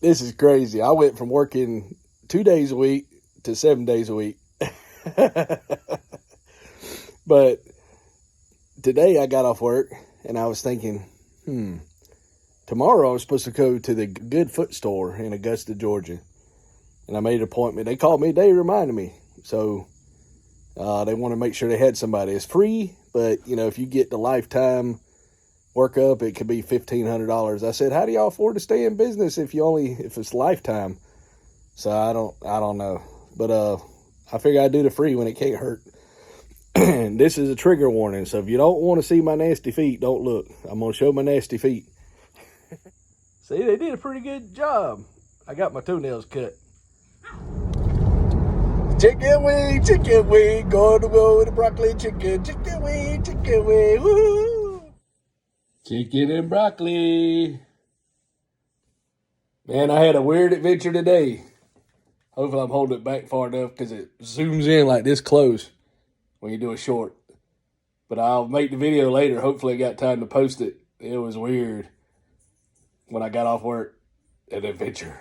This is crazy. I went from working 2 days a week to 7 days a week. But today I got off work and I was thinking, tomorrow I was supposed to go to the Good Foot store in Augusta, Georgia. And I made an appointment. They called me. They reminded me. So they want to make sure they had somebody. It's free, but, if you get the lifetime workup, it could be $1,500. I said, how do y'all afford to stay in business if it's lifetime? So I don't know. But I figure I'd do the free when it can't hurt. This is a trigger warning. So if you don't want to see my nasty feet, don't look. I'm going to show my nasty feet. See, they did a pretty good job. I got my toenails cut. Chicken wing, going to go with the broccoli chicken wing, woo! Chicken and broccoli. Man, I had a weird adventure today. Hopefully I'm holding it back far enough because it zooms in like this close when you do a short. But I'll make the video later. Hopefully I got time to post it. It was weird when I got off work. An adventure.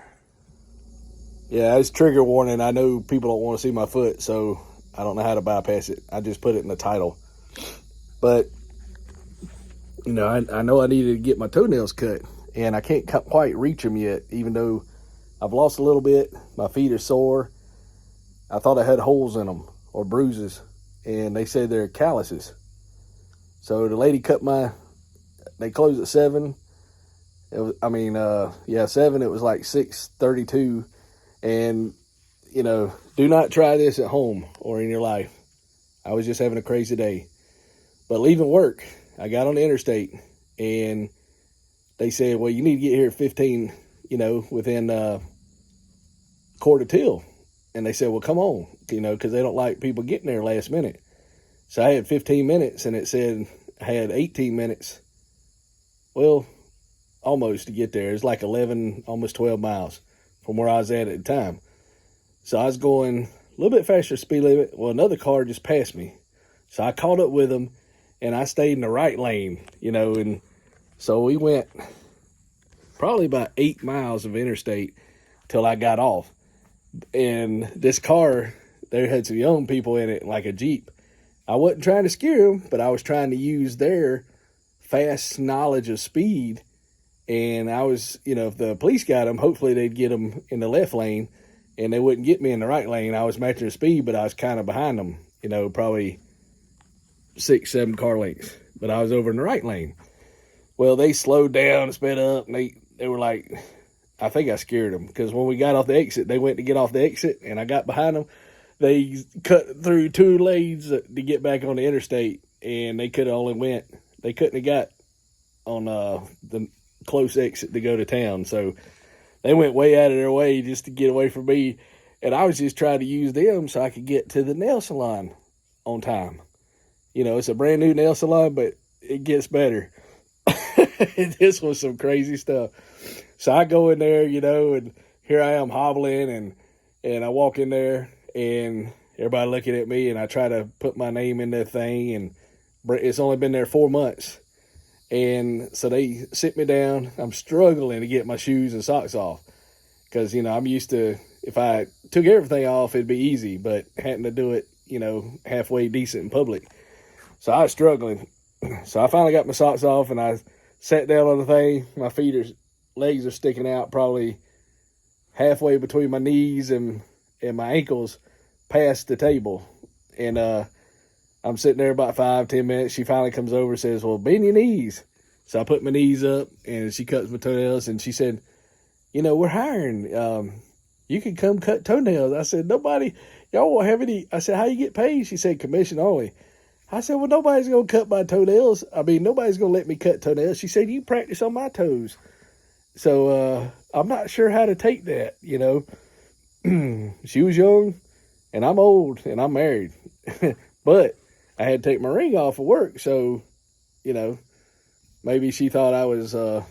Yeah, it's trigger warning. I know people don't want to see my foot, so I don't know how to bypass it. I just put it in the title. But, I know I needed to get my toenails cut, and I can't quite reach them yet, even though I've lost a little bit. My feet are sore. I thought I had holes in them or bruises, and they said they're calluses. So the lady they closed at 7. It was, 7. It was like 6:32. And, do not try this at home or in your life. I was just having a crazy day. But leaving work, I got on the interstate, and they said, well, you need to get here at 15, within quarter till. And they said, well, come on, because they don't like people getting there last minute. So I had 15 minutes, and it said I had 18 minutes. Well, almost to get there. It's like 11, almost 12 miles from where I was at the time. So I was going a little bit faster speed limit. Well, another car just passed me. So I caught up with them, and I stayed in the right lane, and so we went probably about 8 miles of interstate till I got off. And this car, there had some young people in it, like a Jeep. I wasn't trying to scare them, but I was trying to use their fast knowledge of speed. And I was, if the police got them, hopefully they'd get them in the left lane and they wouldn't get me in the right lane. I was matching the speed, but I was kind of behind them, probably 6, 7 car lengths, but I was over in the right lane. Well, they slowed down and sped up, and they were like, I think I scared them, because when we got off the exit, they went to get off the exit, and I got behind them. They cut through 2 lanes to get back on the interstate, and they couldn't have got on the close exit to go to town. So they went way out of their way just to get away from me. And I was just trying to use them so I could get to the nail salon on time. It's a brand new nail salon, but it gets better. This was some crazy stuff. So I go in there, and here I am hobbling, and I walk in there, and everybody looking at me, and I try to put my name in that thing, and it's only been there 4 months. And so they sit me down. I'm struggling to get my shoes and socks off because, I'm used to, if I took everything off, it'd be easy, but having to do it, halfway decent in public. So I was struggling. So I finally got my socks off, and I sat down on the thing. My legs are sticking out probably halfway between my knees and my ankles past the table. And I'm sitting there about 5-10 minutes. She finally comes over and says, well, bend your knees. So I put my knees up, and she cuts my toenails, and she said, we're hiring. You can come cut toenails. I said, y'all won't have any. I said, how you get paid? She said, commission only. I said, well, nobody's going to cut my toenails. Nobody's going to let me cut toenails. She said, you practice on my toes. So I'm not sure how to take that, She was young, and I'm old, and I'm married. But I had to take my ring off of work, so, maybe she thought I was a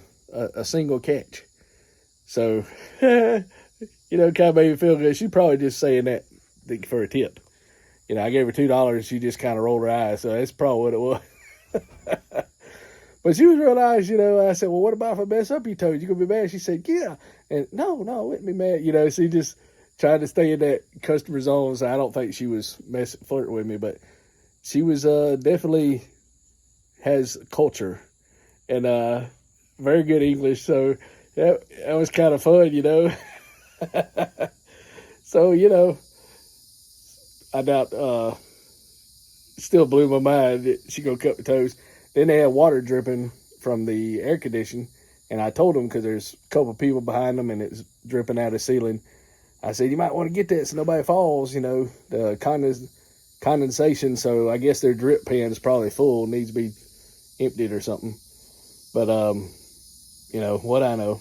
single catch. So, kind of made me feel good. She's probably just saying that for a tip. I gave her $2, and she just kind of rolled her eyes, so that's probably what it was. But she was real nice, you know. I said, well, what about if I mess up your toes? You gonna be mad? She said, yeah. And no, I wouldn't be mad. You know, she just tried to stay in that customer zone. So I don't think she was flirting with me, but she was definitely has culture and very good English. So that was kind of fun, you know. So, you know, I doubt still blew my mind that she gonna cut my toes. Then they had water dripping from the air condition, and I told them, because there's a couple of people behind them and it's dripping out of the ceiling. I said, you might want to get that so nobody falls, you know, the condensation. So I guess their drip pan's probably full, needs to be emptied or something. But, you know, what I know.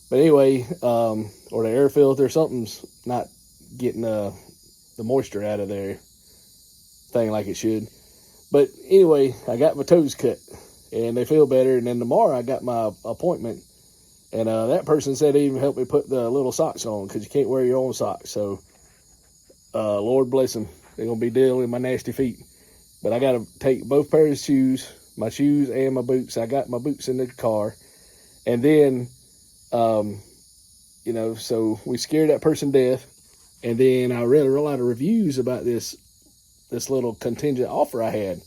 But anyway, or the air filter, something's not getting the moisture out of their thing like it should. But anyway, I got my toes cut and they feel better. And then tomorrow I got my appointment, and that person said they even helped me put the little socks on, because you can't wear your own socks. So Lord bless them. They're going to be dealing with my nasty feet. But I got to take both pairs of shoes, my shoes and my boots. I got my boots in the car. And then, you know, so we scared that person to death. And then I read a lot of reviews about this little contingent offer I had.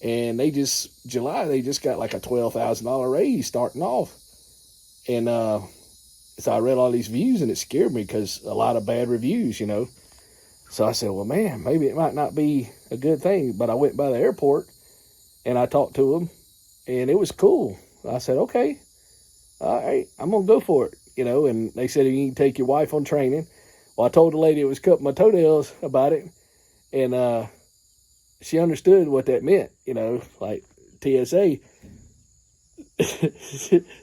And they just got like a $12,000 raise starting off. And so I read all these views, and it scared me, because a lot of bad reviews, you know. So I said, well, man, maybe it might not be a good thing. But I went by the airport and I talked to them, and it was cool. I said, okay, all right, I'm going to go for it, you know. And they said, you can take your wife on training. Well, I told the lady it was cutting my toenails about it, and she understood what that meant, you know, like TSA.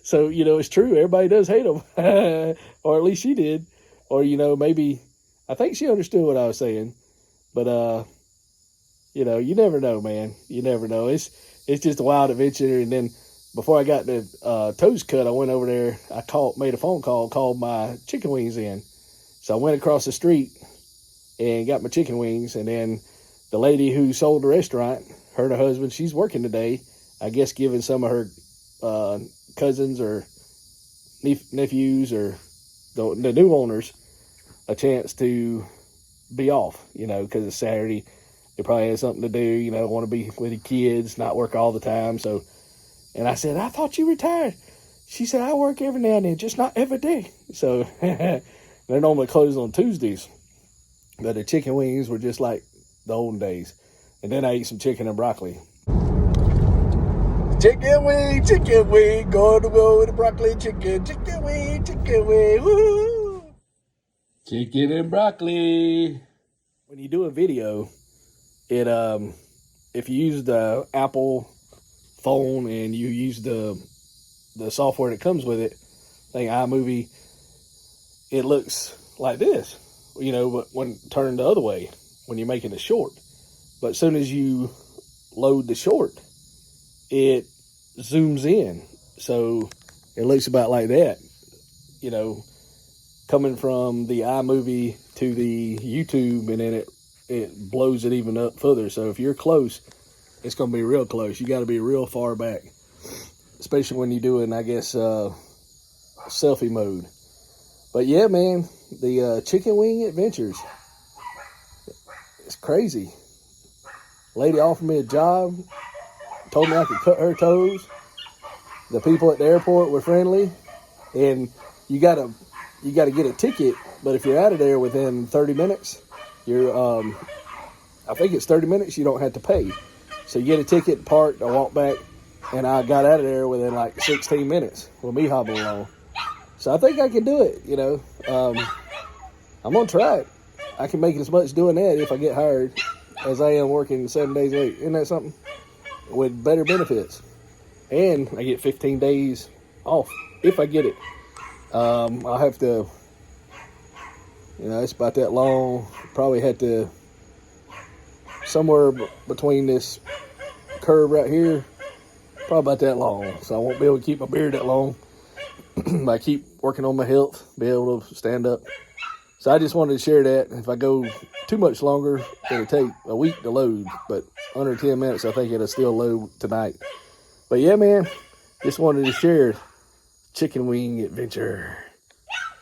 So, you know, it's true. Everybody does hate them, or at least she did. Or, you know, maybe, I think she understood what I was saying. But, you know, you never know, man. You never know. It's just a wild adventure. And then before I got the toes cut, I went over there. I made a phone call, called my chicken wings in. So I went across the street and got my chicken wings. And then the lady who sold the restaurant, her and her husband, she's working today, I guess giving some of her cousins or nephews or the new owners a chance to be off, you know, because it's Saturday. They probably have something to do, you know, want to be with the kids, not work all the time. So, and I said, I thought you retired. She said, I work every now and then, just not every day. So they're normally closed on Tuesdays, but the chicken wings were just like the olden days. And then I ate some chicken and broccoli. Chicken wing, going to go with the broccoli, chicken wing, woo! Chicken and broccoli. When you do a video, it if you use the Apple phone and you use the software that comes with it, like iMovie, it looks like this, you know, but when turned the other way, when you're making a short. But as soon as you load the short, it zooms in. So it looks about like that, you know, coming from the iMovie to the YouTube, and then it blows it even up further. So if you're close, it's going to be real close. You got to be real far back, especially when you're doing, I guess, selfie mode. But yeah, man, the chicken wing adventures, it's crazy. Lady offered me a job, told me I could cut her toes. The people at the airport were friendly, and you gotta get a ticket. But if you're out of there within 30 minutes, you're I think it's 30 minutes. You don't have to pay. So you get a ticket, park, I walk back, and I got out of there within like 16 minutes with me hobbling along. So I think I can do it. You know, I'm gonna try it. I can make as much doing that if I get hired as I am working 7 days a week. Isn't that something? With better benefits. And I get 15 days off if I get it. I'll have to, you know, it's about that long. Probably had to, somewhere between this curve right here, probably about that long. So I won't be able to keep my beard that long. I keep working on my health, be able to stand up. So I just wanted to share that. If I go too much longer, it'll take a week to load. But under 10 minutes, I think it'll still load tonight. But yeah, man, just wanted to share chicken wing adventure.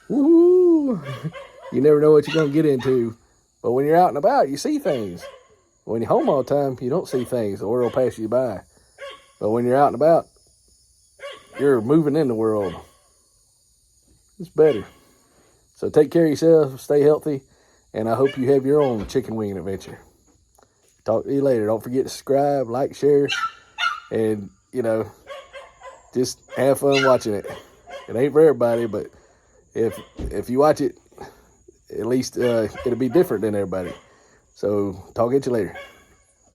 Woo! You never know what you're gonna get into, but when you're out and about, you see things. When you're home all the time, you don't see things. The world will pass you by. But when you're out and about, you're moving in the world. It's better. So take care of yourself, stay healthy, and I hope you have your own chicken wing adventure. Talk to you later. Don't forget to subscribe, like, share, and, just have fun watching it. It ain't for everybody, but if you watch it, at least it'll be different than everybody. So talk at you later.